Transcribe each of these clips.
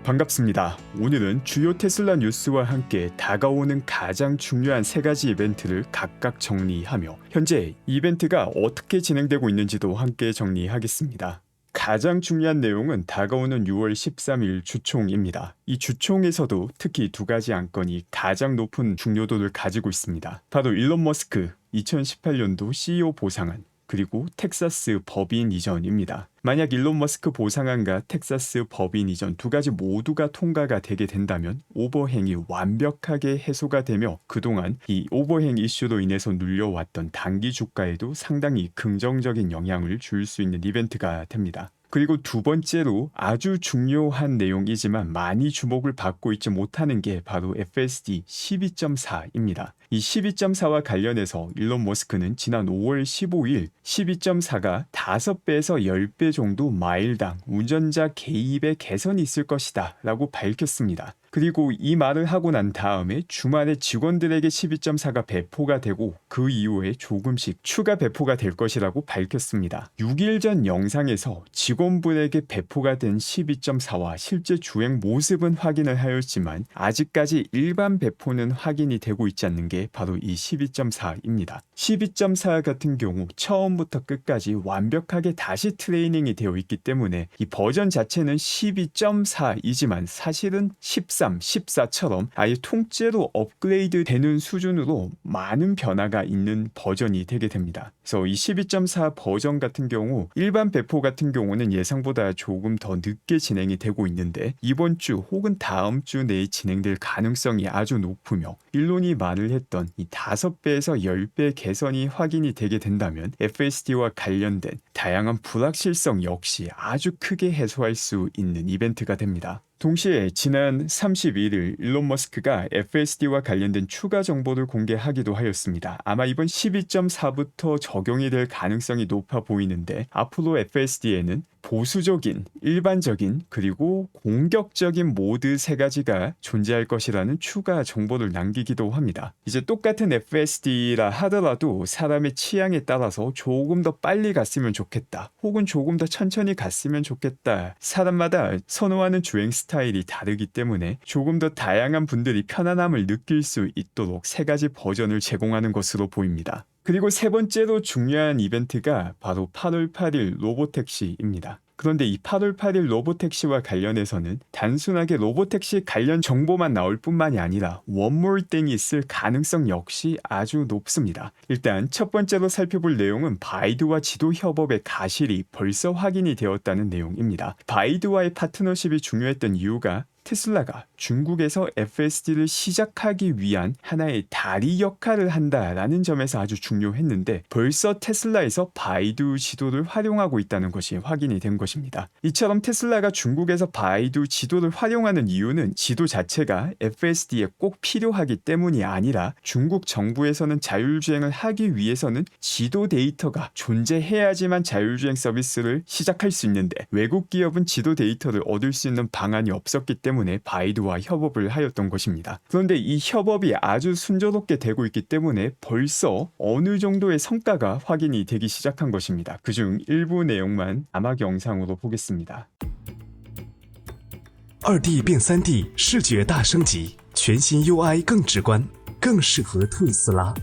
반갑습니다. 오늘은 주요 테슬라 뉴스와 함께 다가오는 가장 중요한 3가지 이벤트를 각각 정리하며 현재 이벤트가 어떻게 진행되고 있는지도 함께 정리하겠습니다. 가장 중요한 내용은 다가오는 6월 13일 주총입니다. 이 주총에서도 특히 2가지 안건이 가장 높은 중요도를 가지고 있습니다. 바로 일론 머스크 2018년도 CEO 보상안, 그리고 텍사스 법인 이전입니다. 만약 일론 머스크 보상안과 텍사스 법인 이전 2가지 모두가 통과가 되게 된다면 오버행이 완벽하게 해소가 되며 그동안 이 오버행 이슈로 인해서 눌려왔던 단기 주가에도 상당히 긍정적인 영향을 줄 수 있는 이벤트가 됩니다. 그리고 2번째로 아주 중요한 내용이지만 많이 주목을 받고 있지 못하는 게 바로 FSD 12.4입니다. 이 12.4와 관련해서 일론 머스크는 지난 5월 15일 12.4가 5배에서 10배 정도 마일당 운전자 개입의 개선이 있을 것이다 라고 밝혔습니다. 그리고 이 말을 하고 난 다음에 주말에 직원들에게 12.4가 배포가 되고 그 이후에 조금씩 추가 배포가 될 것이라고 밝혔습니다. 6일 전 영상에서 직원분에게 배포가 된 12.4와 실제 주행 모습은 확인을 하였지만 아직까지 일반 배포는 확인이 되고 있지 않는 게 바로 이 12.4입니다. 12.4 같은 경우 처음부터 끝까지 완벽하게 다시 트레이닝이 되어 있기 때문에 이 버전 자체는 12.4이지만 사실은 13, 14처럼 아예 통째로 업그레이드 되는 수준으로 많은 변화가 있는 버전이 되게 됩니다. 그래서 이 12.4 버전 같은 경우 일반 배포 같은 경우는 예상보다 조금 더 늦게 진행이 되고 있는데 이번 주 혹은 다음 주 내에 진행될 가능성이 아주 높으며 일론이 말을 했던 이 5배에서 10배 개선이 확인이 되게 된다면 FSD와 관련된 다양한 불확실성 역시 아주 크게 해소할 수 있는 이벤트가 됩니다. 동시에 지난 31일 일론 머스크가 FSD와 관련된 추가 정보를 공개하기도 하였습니다. 아마 이번 12.4부터 적용이 될 가능성이 높아 보이는데 앞으로 FSD에는 보수적인, 일반적인, 그리고 공격적인 모드 3가지가 존재할 것이라는 추가 정보를 남기기도 합니다. 이제 똑같은 FSD라 하더라도 사람의 취향에 따라서 조금 더 빨리 갔으면 좋겠다, 혹은 조금 더 천천히 갔으면 좋겠다. 사람마다 선호하는 주행 스타일이 다르기 때문에 조금 더 다양한 분들이 편안함을 느낄 수 있도록 3가지 버전을 제공하는 것으로 보입니다. 그리고 3번째로 중요한 이벤트가 바로 8월 8일 로보택시입니다. 그런데 이 8월 8일 로보택시와 관련해서는 단순하게 로보택시 관련 정보만 나올 뿐만이 아니라 원몰 땡이 있을 가능성 역시 아주 높습니다. 일단 첫 번째로 살펴볼 내용은 바이두와 지도 협업의 가실이 벌써 확인이 되었다는 내용입니다. 바이두와의 파트너십이 중요했던 이유가 테슬라가 중국에서 FSD를 시작하기 위한 하나의 다리 역할을 한다라는 점에서 아주 중요했는데 벌써 테슬라에서 바이두 지도를 활용하고 있다는 것이 확인이 된 것입니다. 이처럼 테슬라가 중국에서 바이두 지도를 활용하는 이유는 지도 자체가 FSD에 꼭 필요하기 때문이 아니라 중국 정부에서는 자율주행을 하기 위해서는 지도 데이터가 존재해야지만 자율주행 서비스를 시작할 수 있는데 외국 기업은 지도 데이터를 얻을 수 있는 방안이 없었기 때문에 바이두와 협업을 하였던 것입니다. 그런데 이 협업이 아주 순조롭게 되고 있기 때문에 벌써 어느 정도의 성과가 확인이 되기 시작한 것입니다. 그중 일부 내용만 자막 영상으로 보겠습니다. 2D 变 3D 视觉大升级，全新 UI 更直观，更适合特斯拉。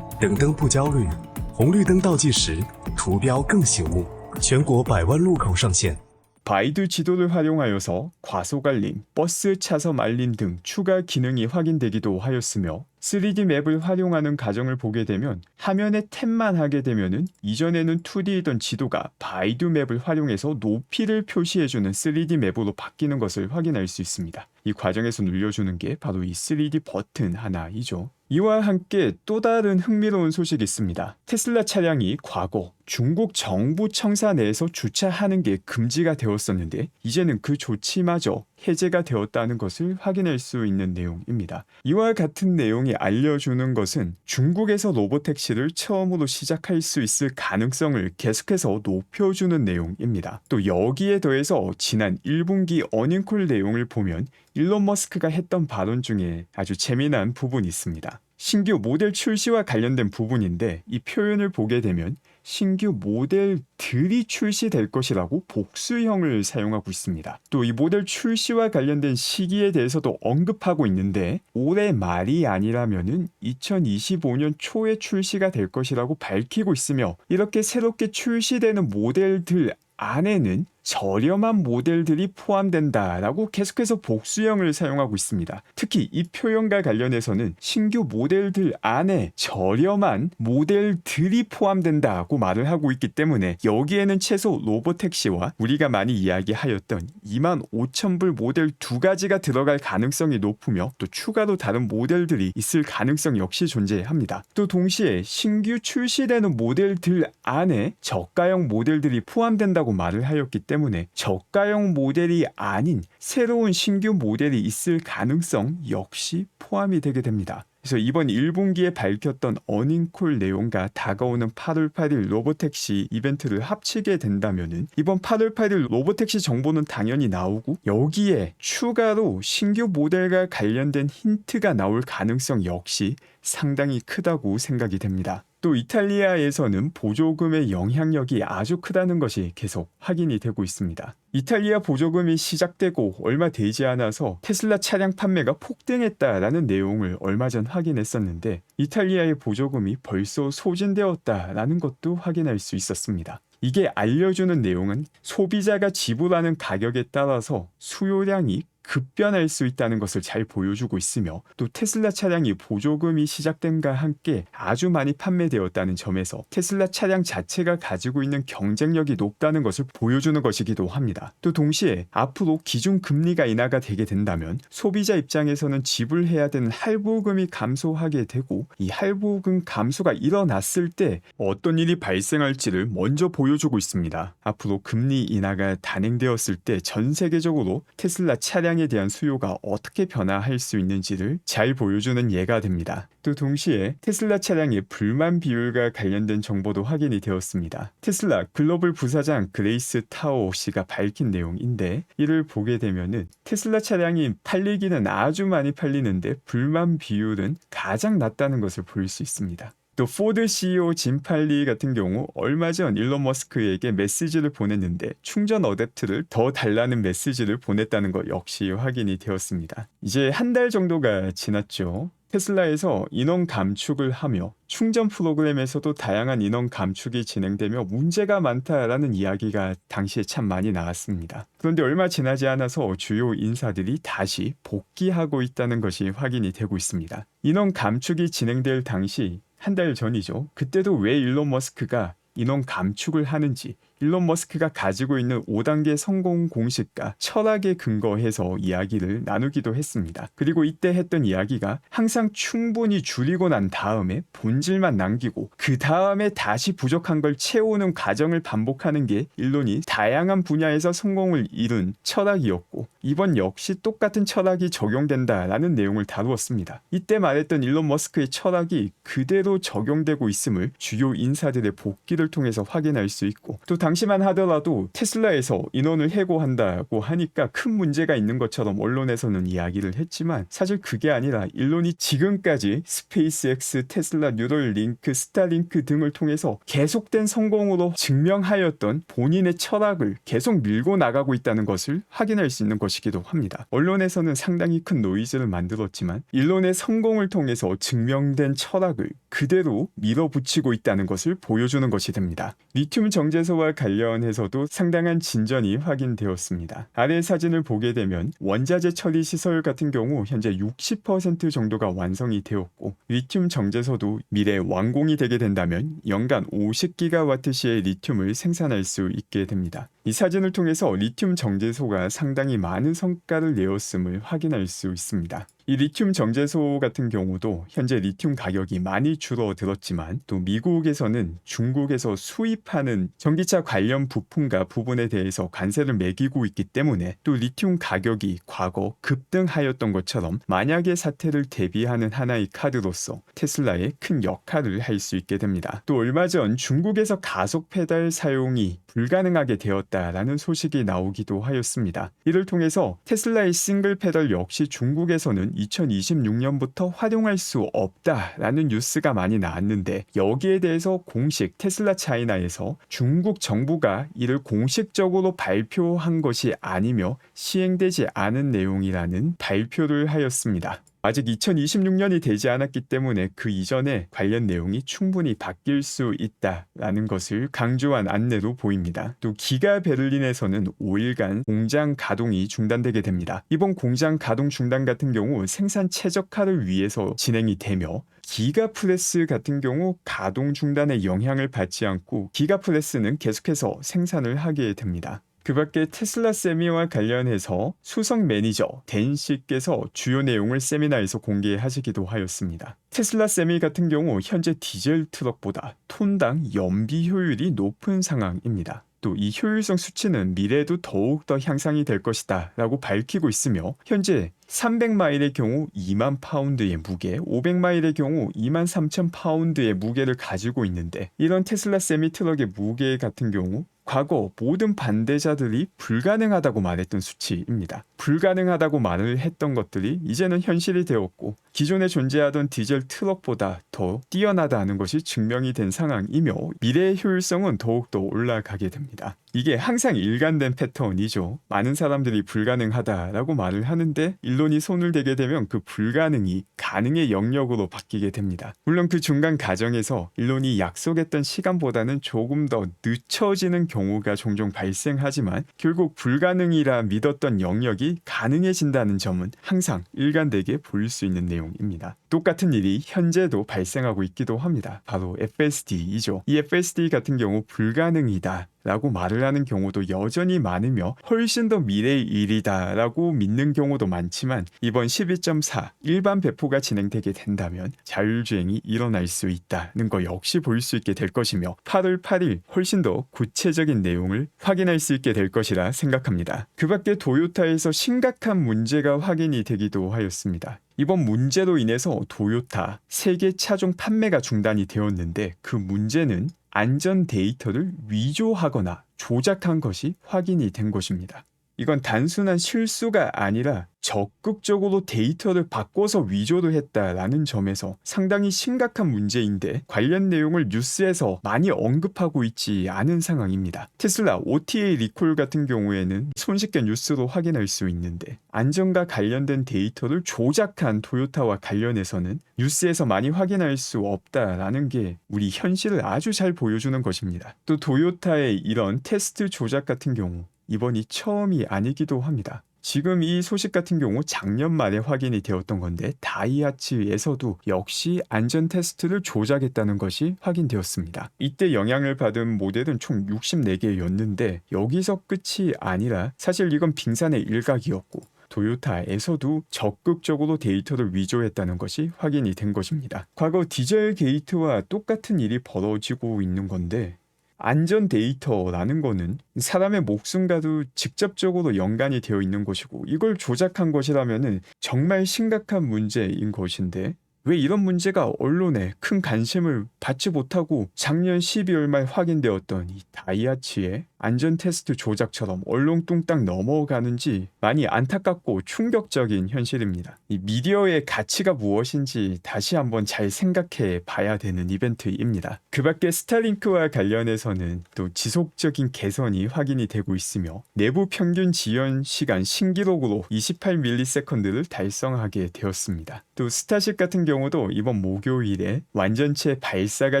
等灯不焦虑，红绿灯倒计时，图标更醒目，全国100万路口上线。 바이두 지도를 활용하여서 과속 알림, 버스 차선 알림 등 추가 기능이 확인되기도 하였으며 3D 맵을 활용하는 과정을 보게 되면 화면에 탭만 하게 되면은 이전에는 2D이던 지도가 바이두 맵을 활용해서 높이를 표시해주는 3D 맵으로 바뀌는 것을 확인할 수 있습니다. 이 과정에서 눌려주는 게 바로 이 3D 버튼 하나이죠. 이와 함께 또 다른 흥미로운 소식이 있습니다. 테슬라 차량이 과거 중국 정부 청사 내에서 주차하는 게 금지가 되었었는데 이제는 그 조치마저 해제가 되었다는 것을 확인할 수 있는 내용입니다. 이와 같은 내용이 알려주는 것은 중국에서 로보택시를 처음으로 시작할 수 있을 가능성을 계속해서 높여주는 내용입니다. 또 여기에 더해서 지난 1분기 어닝콜 내용을 보면 일론 머스크가 했던 발언 중에 아주 재미난 부분이 있습니다. 신규 모델 출시와 관련된 부분인데 이 표현을 보게 되면 신규 모델들이 출시될 것이라고 복수형을 사용하고 있습니다. 또 이 모델 출시와 관련된 시기에 대해서도 언급하고 있는데 올해 말이 아니라면은 2025년 초에 출시가 될 것이라고 밝히고 있으며 이렇게 새롭게 출시되는 모델들 안에는 저렴한 모델들이 포함된다라고 계속해서 복수형을 사용하고 있습니다. 특히 이 표현과 관련해서는 신규 모델들 안에 저렴한 모델들이 포함된다고 말을 하고 있기 때문에 여기에는 최소 로보택시와 우리가 많이 이야기하였던 25,000불 모델 두 가지가 들어갈 가능성이 높으며 또 추가로 다른 모델들이 있을 가능성 역시 존재합니다. 또 동시에 신규 출시되는 모델들 안에 저가형 모델들이 포함된다고 말을 하였기 때문에 저가형 모델이 아닌 새로운 신규 모델이 있을 가능성 역시 포함이 되게 됩니다. 그래서 이번 1분기에 밝혔던 어닝콜 내용과 다가오는 8월 8일 로보택시 이벤트를 합치게 된다면은 이번 8월 8일 로보택시 정보는 당연히 나오고 여기에 추가로 신규 모델과 관련된 힌트가 나올 가능성 역시 상당히 크다고 생각이 됩니다. 또 이탈리아에서는 보조금의 영향력이 아주 크다는 것이 계속 확인이 되고 있습니다. 이탈리아 보조금이 시작되고 얼마 되지 않아서 테슬라 차량 판매가 폭등했다라는 내용을 얼마 전 확인했었는데 이탈리아의 보조금이 벌써 소진되었다라는 것도 확인할 수 있었습니다. 이게 알려주는 내용은 소비자가 지불하는 가격에 따라서 수요량이 급변할 수 있다는 것을 잘 보여주고 있으며 또 테슬라 차량이 보조금이 시작됨과 함께 아주 많이 판매되었다는 점에서 테슬라 차량 자체가 가지고 있는 경쟁력이 높다는 것을 보여주는 것이기도 합니다. 또 동시에 앞으로 기준 금리가 인하가 되게 된다면 소비자 입장에서는 지불해야 되는 할부금이 감소하게 되고 이 할부금 감소가 일어났을 때 어떤 일이 발생할지를 먼저 보여주고 있습니다. 앞으로 금리 인하가 단행되었을 때 전 세계적으로 테슬라 차량에 대한 수요가 어떻게 변화할 수 있는지를 잘 보여주는 예가 됩니다. 또 동시에 테슬라 차량의 불만 비율과 관련된 정보도 확인이 되었습니다. 테슬라 글로벌 부사장 그레이스 타오 씨가 밝힌 내용인데 이를 보게 되면은 테슬라 차량이 팔리기는 아주 많이 팔리는데 불만 비율은 가장 낮다는 것을 볼 수 있습니다. 또 포드 CEO 짐 팔리 같은 경우 얼마 전 일론 머스크에게 메시지를 보냈는데 충전 어댑터를 더 달라는 메시지를 보냈다는 것 역시 확인이 되었습니다. 이제 한 달 정도가 지났죠. 테슬라에서 인원 감축을 하며 충전 프로그램에서도 다양한 인원 감축이 진행되며 문제가 많다라는 이야기가 당시에 참 많이 나왔습니다. 그런데 얼마 지나지 않아서 주요 인사들이 다시 복귀하고 있다는 것이 확인이 되고 있습니다. 인원 감축이 진행될 당시 한 달 전이죠. 그때도 왜 일론 머스크가 인원 감축을 하는지 일론 머스크가 가지고 있는 5단계 성공 공식과 철학에 근거해서 이야기를 나누기도 했습니다. 그리고 이때 했던 이야기가 항상 충분히 줄이고 난 다음에 본질만 남기고 그 다음에 다시 부족한 걸 채우는 과정을 반복하는 게 일론이 다양한 분야에서 성공을 이룬 철학이었고 이번 역시 똑같은 철학이 적용된다라는 내용을 다루었습니다. 이때 말했던 일론 머스크의 철학이 그대로 적용되고 있음을 주요 인사들의 복귀를 통해서 확인할 수 있고 또 당시만 하더라도 테슬라에서 인원을 해고한다고 하니까 큰 문제가 있는 것처럼 언론에서는 이야기를 했지만 사실 그게 아니라 일론이 지금까지 스페이스X, 테슬라, 뉴럴링크, 스타링크 등을 통해서 계속된 성공으로 증명하였던 본인의 철학을 계속 밀고 나가고 있다는 것을 확인할 수 있는 것이기도 합니다. 언론에서는 상당히 큰 노이즈를 만들었지만 일론의 성공을 통해서 증명된 철학을 그대로 밀어붙이고 있다는 것을 보여주는 것이 됩니다. 리튬 정제소와 관련해서도 상당한 진전이 확인되었습니다. 아래 사진을 보게 되면 원자재 처리 시설 같은 경우 현재 60% 정도가 완성이 되었고 리튬 정제소도 미래 완공이 되게 된다면 연간 50GWh의 리튬을 생산할 수 있게 됩니다. 이 사진을 통해서 리튬 정제소가 상당히 많은 성과를 내었음을 확인할 수 있습니다. 이 리튬 정제소 같은 경우도 현재 리튬 가격이 많이 줄어들었지만 또 미국에서는 중국에서 수입하는 전기차 관련 부품과 부분에 대해서 관세를 매기고 있기 때문에 또 리튬 가격이 과거 급등하였던 것처럼 만약의 사태를 대비하는 하나의 카드로서 테슬라의 큰 역할을 할 수 있게 됩니다. 또 얼마 전 중국에서 가속 페달 사용이 불가능하게 되었다라는 소식이 나오기도 하였습니다. 이를 통해서 테슬라의 싱글 페달 역시 중국에서는 이번에는 2026년부터 활용할 수 없다라는 뉴스가 많이 나왔는데 여기에 대해서 공식 테슬라 차이나에서 중국 정부가 이를 공식적으로 발표한 것이 아니며 시행되지 않은 내용이라는 발표를 하였습니다. 아직 2026년이 되지 않았기 때문에 그 이전에 관련 내용이 충분히 바뀔 수 있다라는 것을 강조한 안내로 보입니다. 또 기가 베를린에서는 5일간 공장 가동이 중단되게 됩니다. 이번 공장 가동 중단 같은 경우 생산 최적화를 위해서 진행이 되며 기가 프레스 같은 경우 가동 중단의 영향을 받지 않고 기가 프레스는 계속해서 생산을 하게 됩니다. 그 밖에 테슬라 세미와 관련해서 수석 매니저 댄 씨께서 주요 내용을 세미나에서 공개하시기도 하였습니다. 테슬라 세미 같은 경우 현재 디젤 트럭보다 톤당 연비 효율이 높은 상황입니다. 또 이 효율성 수치는 미래에도 더욱 더 향상이 될 것이다 라고 밝히고 있으며 현재 300마일의 경우 2만 파운드의 무게, 500마일의 경우 2만 3천 파운드의 무게를 가지고 있는데 이런 테슬라 세미 트럭의 무게 같은 경우 과거 모든 반대자들이 불가능하다고 말했던 수치입니다. 불가능하다고 말을 했던 것들이 이제는 현실이 되었고 기존에 존재하던 디젤 트럭보다 더 뛰어나다는 것이 증명이 된 상황이며 미래의 효율성은 더욱더 올라가게 됩니다. 이게 항상 일관된 패턴이죠. 많은 사람들이 불가능하다라고 말을 하는데 일론이 손을 대게 되면 그 불가능이 가능의 영역으로 바뀌게 됩니다. 물론 그 중간 과정에서 일론이 약속했던 시간보다는 조금 더 늦춰지는 경우가 종종 발생하지만 결국 불가능이라 믿었던 영역이 가능해진다는 점은 항상 일관되게 보일 수 있는 내용입니다. 똑같은 일이 현재도 발생하고 있기도 합니다. 바로 FSD이죠. 이 FSD 같은 경우 불가능이다 라고 말을 하는 경우도 여전히 많으며 훨씬 더 미래의 일이다 라고 믿는 경우도 많지만 이번 12.4 일반 배포가 진행되게 된다면 자율주행이 일어날 수 있다는 거 역시 볼 수 있게 될 것이며 8월 8일 훨씬 더 구체적인 내용을 확인할 수 있게 될 것이라 생각합니다. 그 밖에 도요타에서 심각한 문제가 확인이 되기도 하였습니다. 이번 문제로 인해서 도요타 세계 차종 판매가 중단이 되었는데 그 문제는 안전 데이터를 위조하거나 조작한 것이 확인이 된 것입니다. 이건 단순한 실수가 아니라 적극적으로 데이터를 바꿔서 위조를 했다라는 점에서 상당히 심각한 문제인데 관련 내용을 뉴스에서 많이 언급하고 있지 않은 상황입니다. 테슬라 OTA 리콜 같은 경우에는 손쉽게 뉴스로 확인할 수 있는데 안전과 관련된 데이터를 조작한 도요타와 관련해서는 뉴스에서 많이 확인할 수 없다라는 게 우리 현실을 아주 잘 보여주는 것입니다. 또 도요타의 이런 테스트 조작 같은 경우 이번이 처음이 아니기도 합니다. 지금 이 소식 같은 경우 작년 말에 확인이 되었던 건데 다이하츠에서도 역시 안전 테스트를 조작했다는 것이 확인되었습니다. 이때 영향을 받은 모델은 총 64개였는데 여기서 끝이 아니라 사실 이건 빙산의 일각이었고 도요타에서도 적극적으로 데이터를 위조했다는 것이 확인이 된 것입니다. 과거 디젤 게이트와 똑같은 일이 벌어지고 있는 건데 안전 데이터라는 거는 사람의 목숨과도 직접적으로 연관이 되어 있는 것이고 이걸 조작한 것이라면 정말 심각한 문제인 것인데 왜 이런 문제가 언론에 큰 관심을 받지 못하고 작년 12월 말 확인되었던 이 다이하츠의 안전 테스트 조작처럼 얼렁뚱땅 넘어가는지 많이 안타깝고 충격적인 현실입니다. 이 미디어의 가치가 무엇인지 다시 한번 잘 생각해 봐야 되는 이벤트입니다. 그 밖에 스타링크와 관련해서는 또 지속적인 개선이 확인이 되고 있으며 내부 평균 지연 시간 신기록으로 28ms를 달성하게 되었습니다. 또 스타쉽 같은 경우도 이번 목요일에 완전체 발사가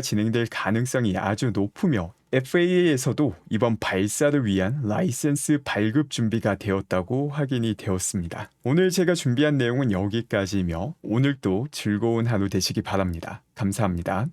진행될 가능성이 아주 높으며 FAA에서도 이번 발사를 위한 라이센스 발급 준비가 되었다고 확인이 되었습니다. 오늘 제가 준비한 내용은 여기까지이며 오늘도 즐거운 하루 되시기 바랍니다. 감사합니다.